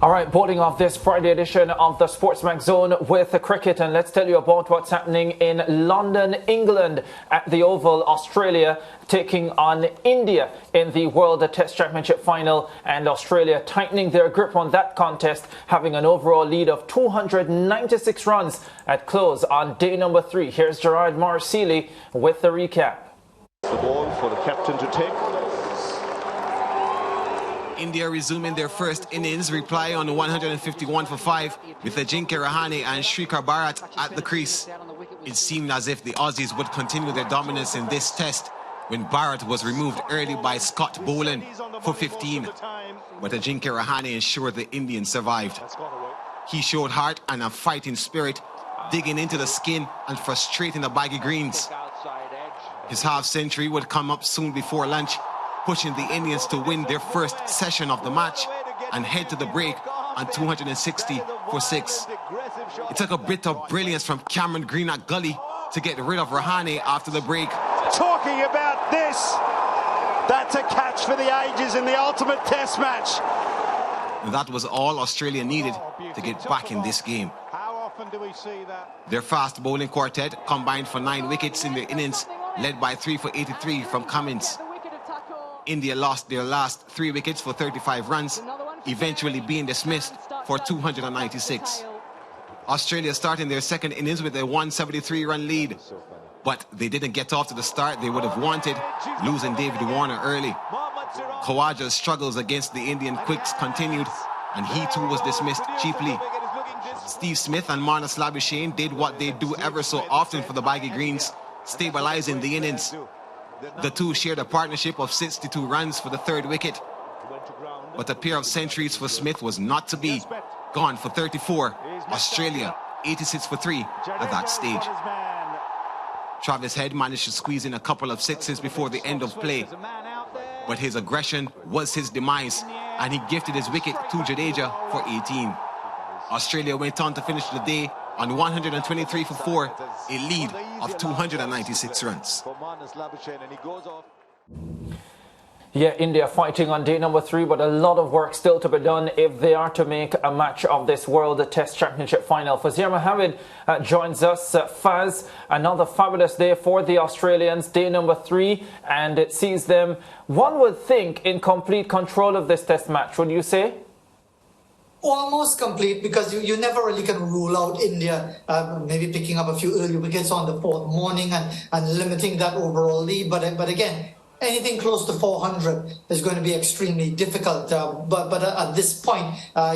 All right, boarding off this Friday edition of the SportsMax Zone with the cricket, and let's tell you about what's happening in London, England at the Oval. Australia taking on India in the World Test Championship final, and Australia tightening their grip on that contest, having an overall lead of 296 runs at close on day number 3. Here's Gerard Morrisili with the recap. The ball for the captain to take. India resuming their first innings, reply on 151 for 5 with Ajinkya Rahane and Shrikar Bharat at the crease. It seemed as if the Aussies would continue their dominance in this test when Bharat was removed early by Scott Boland for 15. But Ajinkya Rahane ensured the Indians survived. He showed heart and a fighting spirit, digging into the skin and frustrating the baggy greens. His half-century would come up soon before lunch, pushing the Indians to win their first session of the match and head to the break on 260 for 6. It took a bit of brilliance from Cameron Green at Gully to get rid of Rahane after the break. Talking about this, that's a catch for the ages in the ultimate test match. And that was all Australia needed to get back in this game. How often do we see that? Their fast bowling quartet combined for 9 wickets in their innings, led by 3 for 83 from Cummins. India lost their last 3 wickets for 35 runs, eventually being dismissed for 296. Australia starting their second innings with a 173-run lead, but they didn't get off to the start they would have wanted, losing David Warner early. Khawaja's struggles against the Indian quicks continued, and he too was dismissed cheaply. Steve Smith and Marnus Labuschagne did what they do ever so often for the baggy greens, stabilizing the innings. The two shared a partnership of 62 runs for the 3rd wicket. But a pair of centuries for Smith was not to be. Gone for 34. Australia 86 for 3 at that stage. Travis Head managed to squeeze in a couple of sixes before the end of play. But his aggression was his demise, and he gifted his wicket to Jadeja for 18. Australia went on to finish the day on 123 for 4, a lead of 296 runs. Yeah, India fighting on day number 3, but a lot of work still to be done if they are to make a match of this World Test Championship final. Fazir Mohammed joins us. Faz, another fabulous day for the Australians, day number 3, and it sees them, one would think, in complete control of this test match, would you say? Almost complete, because you never really can rule out India maybe picking up a few early wickets on the 4th morning and limiting that overall lead. But again, anything close to 400 is going to be extremely difficult. But at this point,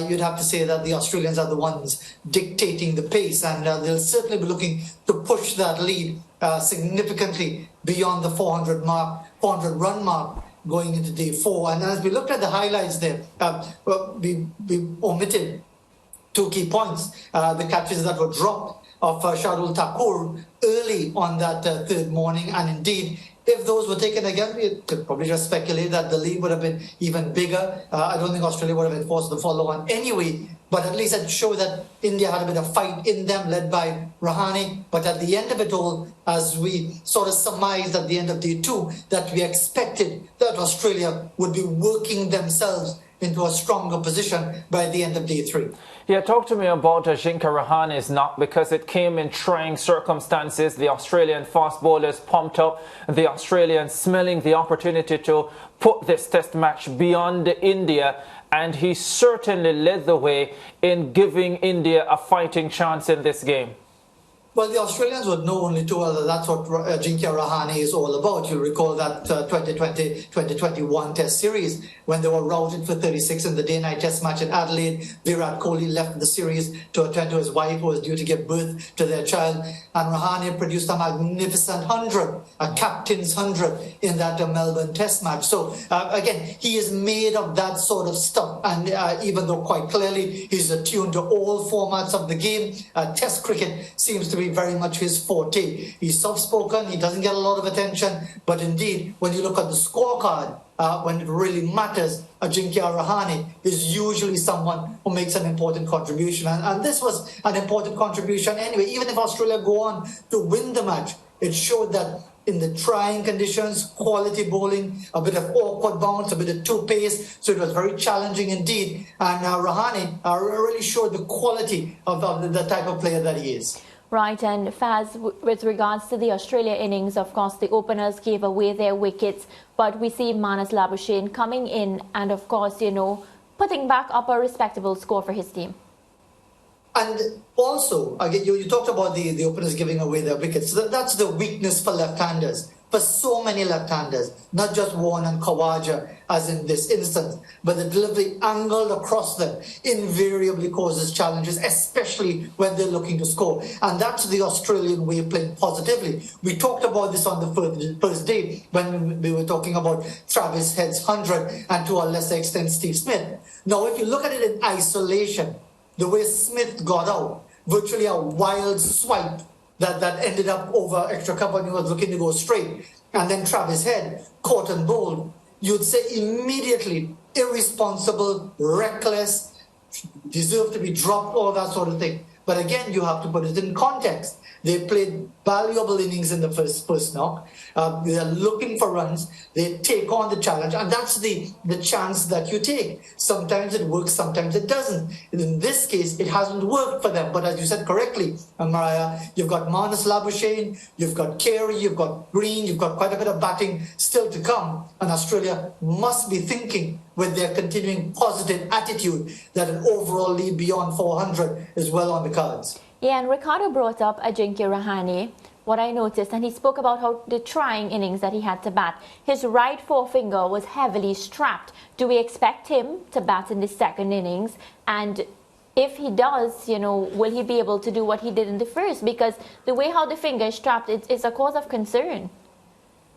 you'd have to say that the Australians are the ones dictating the pace, and they'll certainly be looking to push that lead significantly beyond the 400 run mark going into day 4. And as we looked at the highlights there, we omitted 2 key points. The catches that were dropped of Shardul Thakur early on that 3rd morning, and indeed, if those were taken again, we could probably just speculate that the lead would have been even bigger. I don't think Australia would have been forced to follow on anyway, but at least it showed that India had a bit of fight in them, led by Rahane. But at the end of it all, as we sort of surmised at the end of day 2, that we expected that Australia would be working themselves into a stronger position by the end of day 3. Yeah, talk to me about Ajinkya Rahane's knock, because it came in trying circumstances. The Australian fast bowlers pumped up, the Australians smelling the opportunity to put this test match beyond India, and he certainly led the way in giving India a fighting chance in this game. Well, the Australians would know only too well that that's what Ajinkya Rahane is all about. You'll recall that 2020-2021 Test Series when they were routed for 36 in the day-night Test match in Adelaide. Virat Kohli left the series to attend to his wife, who was due to give birth to their child. And Rahane produced a magnificent 100, a captain's 100 in that Melbourne Test match. So, again, he is made of that sort of stuff. And even though quite clearly he's attuned to all formats of the game, Test cricket seems to be very much his forte. He's soft-spoken, he doesn't get a lot of attention, but indeed, when you look at the scorecard, when it really matters, Ajinkya Rahane is usually someone who makes an important contribution. And this was an important contribution anyway. Even if Australia go on to win the match, it showed that in the trying conditions, quality bowling, a bit of awkward bounce, a bit of two pace. So it was very challenging indeed. And Rahane really showed the quality of the type of player that he is. Right, and Faz, with regards to the Australia innings, of course, the openers gave away their wickets, but we see Marnus Labuschagne coming in and, of course, you know, putting back up a respectable score for his team. And also, again, you talked about the openers giving away their wickets. So that's the weakness for left-handers. For so many left-handers, not just Warne and Khawaja, as in this instance, but the delivery angled across them invariably causes challenges, especially when they're looking to score. And that's the Australian way of playing positively. We talked about this on the first day when we were talking about Travis Head's 100 and to a lesser extent Steve Smith. Now, if you look at it in isolation, the way Smith got out, virtually a wild swipe that ended up over extra cover and he was looking to go straight. And then Travis Head caught and bowled. You'd say immediately irresponsible, reckless, deserve to be dropped, all that sort of thing. But again, you have to put it in context. They played valuable innings in the first knock. They are looking for runs. They take on the challenge, and that's the chance that you take. Sometimes it works, sometimes it doesn't. In this case, it hasn't worked for them. But as you said correctly, Mariah, you've got Marnus Labuschagne, you've got Carey, you've got Green, you've got quite a bit of batting still to come. And Australia must be thinking with their continuing positive attitude that an overall lead beyond 400 is well on the cards. Yeah, and Ricardo brought up Ajinkya Rahane, what I noticed, and he spoke about how the trying innings that he had to bat, his right forefinger was heavily strapped. Do we expect him to bat in the second innings? And if he does, you know, will he be able to do what he did in the first? Because the way how the finger is strapped, it's a cause of concern.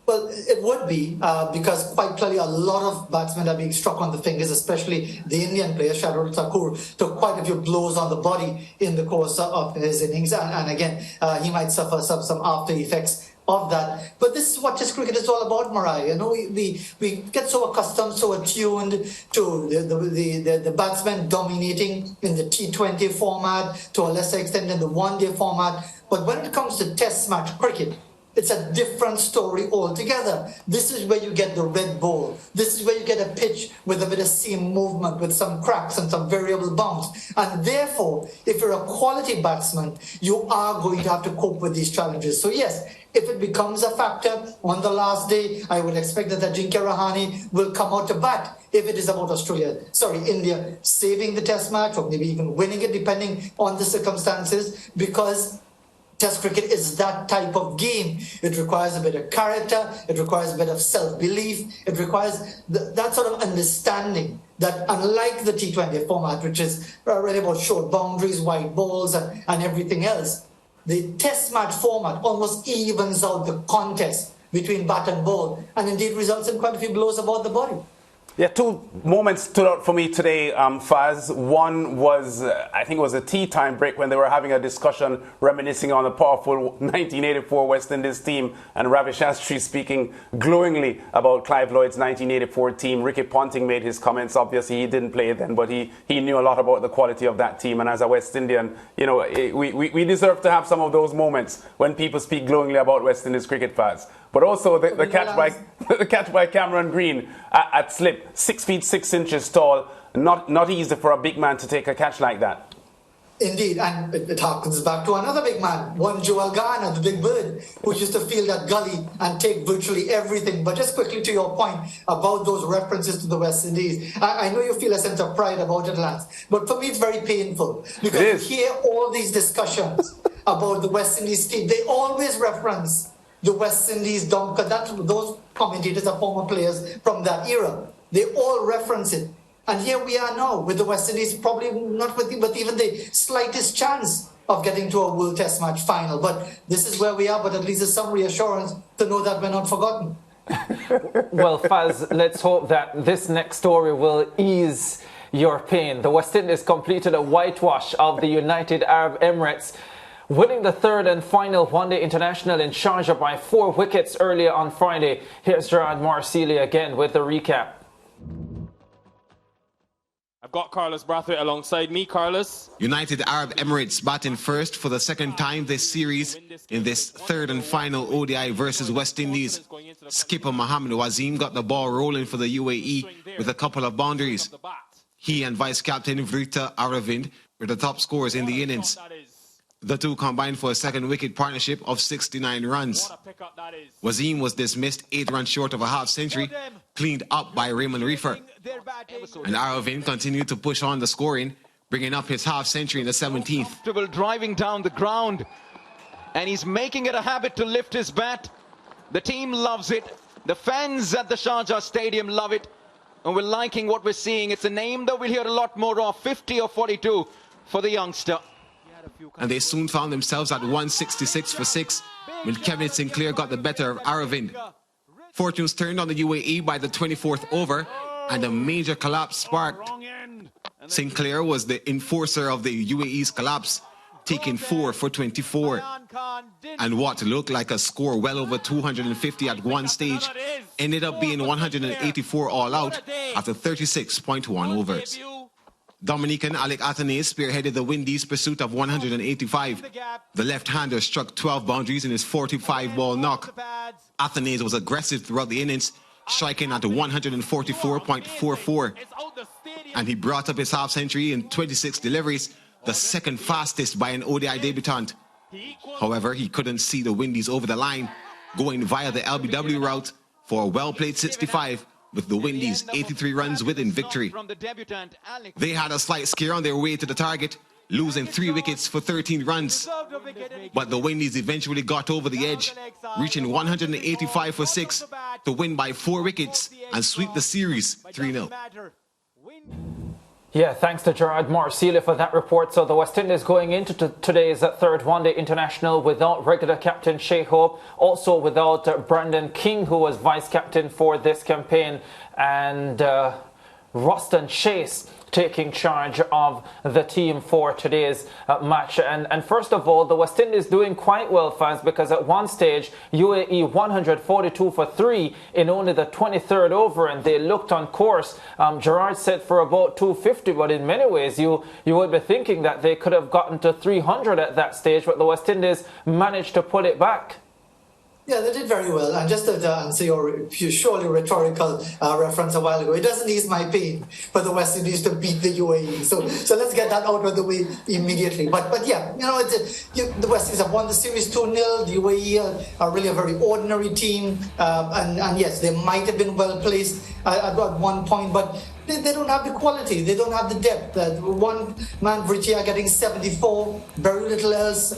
Well, it would be because quite clearly a lot of batsmen are being struck on the fingers, especially the Indian player, Shardul Thakur, took quite a few blows on the body in the course of his innings. And again, he might suffer some after effects of that. But this is what Test cricket is all about, Mariah. You know, we get so accustomed, so attuned to the batsmen dominating in the T20 format, to a lesser extent in the one-day format. But when it comes to Test match cricket, it's a different story altogether. This is where you get the red ball. This is where you get a pitch with a bit of seam movement, with some cracks and some variable bounce. And therefore, if you're a quality batsman, you are going to have to cope with these challenges. So yes, if it becomes a factor on the last day, I would expect that Ajinkya Rahane will come out to bat if it is about India saving the Test match or maybe even winning it depending on the circumstances, because Test cricket is that type of game. It requires a bit of character. It requires a bit of self-belief. It requires that sort of understanding that unlike the T20 format, which is really about short boundaries, wide balls, and everything else, the Test match format almost evens out the contest between bat and ball and indeed results in quite a few blows about the body. Yeah, two moments stood out for me today, Faz. One was, I think it was a tea time break when they were having a discussion reminiscing on the powerful 1984 West Indies team, and Ravi Shastri speaking glowingly about Clive Lloyd's 1984 team. Ricky Ponting made his comments. Obviously, he didn't play then, but he knew a lot about the quality of that team. And as a West Indian, you know, we deserve to have some of those moments when people speak glowingly about West Indies cricket, Faz. But also the catch by Cameron Green at slip, 6 feet 6 inches tall. Not easy for a big man to take a catch like that. Indeed, and it harkens back to another big man, one Joel Garner, the big bird, who used to field that gully and take virtually everything. But just quickly to your point about those references to the West Indies, I know you feel a sense of pride about it, Lance, but for me it's very painful because you hear all these discussions about the West Indies team. They always reference the West Indies dump, because those commentators are former players from that era. They all reference it. And here we are now with the West Indies, probably not with even the slightest chance of getting to a World Test match final. But this is where we are, but at least there's some reassurance to know that we're not forgotten. Well, Faz, let's hope that this next story will ease your pain. The West Indies completed a whitewash of the United Arab Emirates, winning the third and final one-day international in Sharjah by 4 wickets earlier on Friday. Here's Gerard Marsili again with the recap. I've got Carlos Brathwaite alongside me. Carlos. United Arab Emirates batting first for the second time this series in this third and final ODI versus West Indies. Skipper Mohammed Wasim got the ball rolling for the UAE with a couple of boundaries. He and vice-captain Vrita Aravind were the top scorers in the innings. The two combined for a second wicket partnership of 69 runs. Wasim was dismissed 8 runs short of a half-century, cleaned up by Raymond Reefer. And Aravind continued to push on the scoring, bringing up his half-century in the 17th. Driving down the ground, and he's making it a habit to lift his bat. The team loves it. The fans at the Sharjah Stadium love it. And we're liking what we're seeing. It's a name that we'll hear a lot more of, 50 or 42 for the youngster. And they soon found themselves at 166 for 6 when Kevin Sinclair got the better of Aravind. Fortunes turned on the UAE by the 24th over, and a major collapse sparked. Sinclair was the enforcer of the UAE's collapse, taking 4 for 24. And what looked like a score well over 250 at one stage ended up being 184 all out after 36.1 overs. Dominican Alec Athanaze spearheaded the Windies' pursuit of 185. The left-hander struck 12 boundaries in his 45-ball knock. Athanaze was aggressive throughout the innings, striking at 144.44. And he brought up his half-century in 26 deliveries, the second fastest by an ODI debutant. However, he couldn't see the Windies over the line, going via the LBW route for a well-played 65, with the Windies 83 runs within victory. They had a slight scare on their way to the target, losing 3 wickets for 13 runs. But the Windies eventually got over the edge, reaching 185 for 6 to win by 4 wickets and sweep the series 3-0. Yeah, thanks to Gerard Marcilla for that report. So the West Indies going into today's third one-day international without regular captain Shai Hope, also without Brandon King, who was vice-captain for this campaign, and Roston Chase taking charge of the team for today's match. And first of all, the West Indies doing quite well, fans, because at one stage UAE 142 for 3 in only the 23rd over, and they looked on course. Gerard said for about 250, but in many ways you would be thinking that they could have gotten to 300 at that stage, but the West Indies managed to pull it back. Yeah, they did very well. And just to answer your surely rhetorical reference a while ago, it doesn't ease my pain for the West Indies to beat the UAE. So let's get that out of the way immediately. But yeah, you know, the West Indies have won the series 2-0. The UAE are really a very ordinary team. And yes, they might have been well placed at one point, but they don't have the quality, they don't have the depth. One man, Vrita, getting 74, very little else.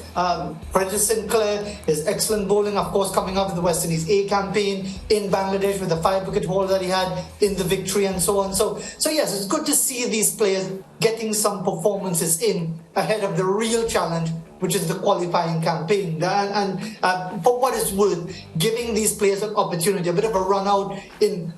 President Sinclair, his excellent bowling, of course, coming out of the West Indies A campaign in Bangladesh with the 5-wicket haul that he had in the victory and so on. So yes, it's good to see these players getting some performances in ahead of the real challenge, which is the qualifying campaign. And for what it's worth, giving these players an opportunity, a bit of a run out in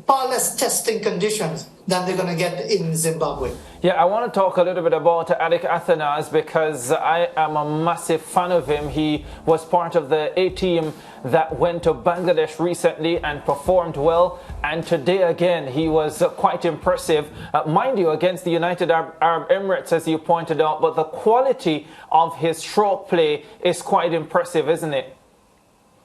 far less testing conditions than they're going to get in Zimbabwe. Yeah, I want to talk a little bit about Alec Athanaze because I am a massive fan of him. He was part of the A team that went to Bangladesh recently and performed well. And today again, he was quite impressive. Mind you, against the United Arab Emirates, as you pointed out, but the quality of his stroke play is quite impressive, isn't it?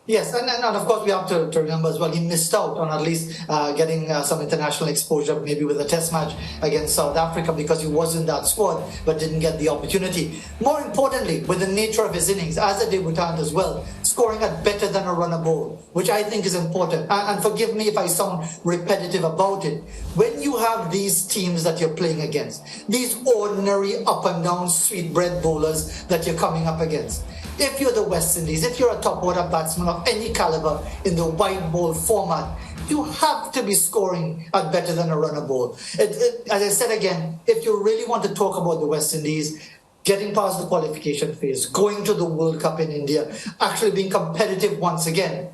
Yes, and of course we have to remember as well, he missed out on at least getting some international exposure, maybe with a test match against South Africa, because he was in that squad but didn't get the opportunity. More importantly, with the nature of his innings as a debutant as well, scoring at better than a runner ball, which I think is important. And forgive me if I sound repetitive about it. When you have these teams that you're playing against, these ordinary up and down sweetbread bowlers that you're coming up against, if you're the West Indies, if you're a top order batsman of any caliber in the white ball format, you have to be scoring at better than a runner ball. As I said again, if you really want to talk about the West Indies, getting past the qualification phase, going to the World Cup in India, actually being competitive once again,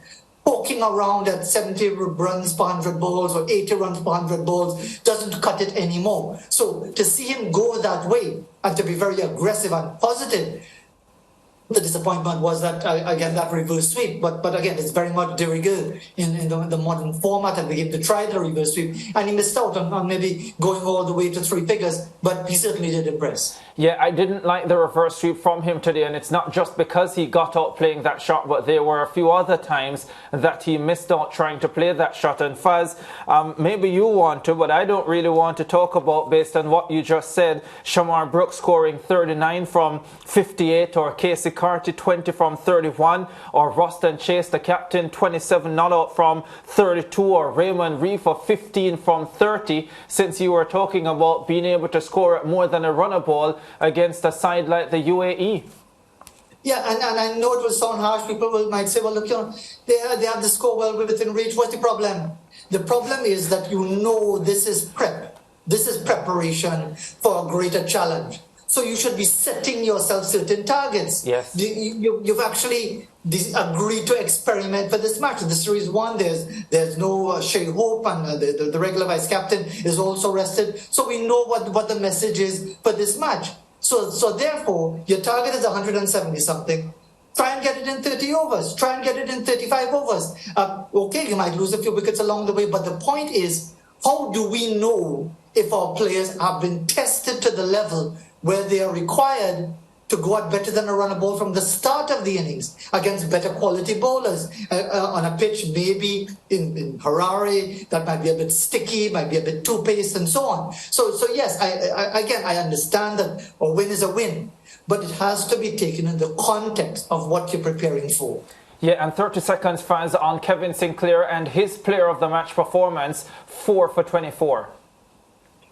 poking around at 70 runs per 100 balls or 80 runs per 100 balls doesn't cut it anymore. So to see him go that way and to be very aggressive and positive The disappointment was that, again, that reverse sweep. But again, it's very much de rigueur in the modern format, and we gave to try the reverse sweep. And he missed out on maybe going all the way to 3 figures, but he certainly did impress. Yeah, I didn't like the reverse sweep from him today, and it's not just because he got out playing that shot, but there were a few other times that he missed out trying to play that shot. And Faz, maybe you want to, but I don't really want to talk about, based on what you just said, Shamar Brooks scoring 39 from 58, or Casey Carty 20 from 31, or Ruston Chase, the captain, 27 not out from 32, or Raymond Reef of 15 from 30, since you were talking about being able to score at more than a runner ball against a side like the UAE. Yeah, and I know it will sound harsh. People might say, well, look, they have the score well within reach. What's the problem? The problem is that this is prep. This is preparation for a greater challenge. So you should be setting yourself certain targets. Yes. You've actually agreed to experiment for this match. The series one, there's no Shea Hope, and the regular vice captain is also rested. So we know what the message is for this match. So therefore, your target is 170 something. Try and get it in 30 overs. Try and get it in 35 overs. Okay, you might lose a few wickets along the way, but the point is, how do we know if our players have been tested to the level where they are required to go out better than a runner ball from the start of the innings against better quality bowlers on a pitch maybe in Harare that might be a bit sticky, might be a bit too paced, and so on. So yes, I understand that a win is a win, but it has to be taken in the context of what you're preparing for. Yeah, and 30 seconds, Faz, on Kevin Sinclair and his player of the match performance, 4 for 24.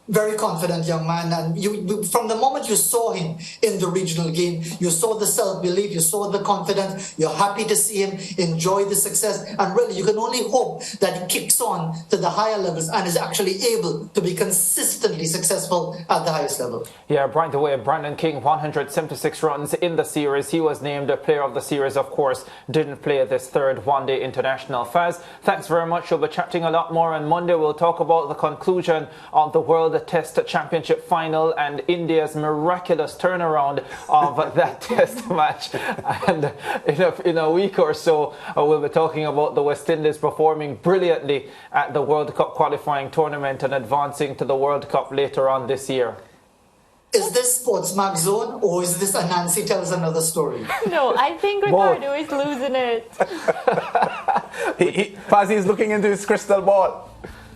Very confident young man, and you from the moment you saw him in the regional game, you saw the self-belief, you saw the confidence. You're happy to see him enjoy the success, and really you can only hope that he kicks on to the higher levels and is actually able to be consistently successful at the highest level. Yeah, by the way, Brandon King, 176 runs in the series. He was named a player of the series, of course, didn't play this third one-day international. Faz, thanks very much. We'll be chatting a lot more on Monday. We'll talk about the conclusion of the World Test Championship final and India's miraculous turnaround of that Test match. And in a week or so, we'll be talking about the West Indies performing brilliantly at the World Cup qualifying tournament and advancing to the World Cup later on this year. Is this SportsMax Zone, or is this Anansi tells another story? No, I think Ricardo is losing it. Faz is looking into his crystal ball.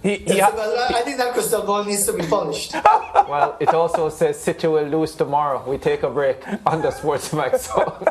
I think that crystal ball needs to be polished. Well, it also says City will lose tomorrow. We take a break on the SportsMax Zone.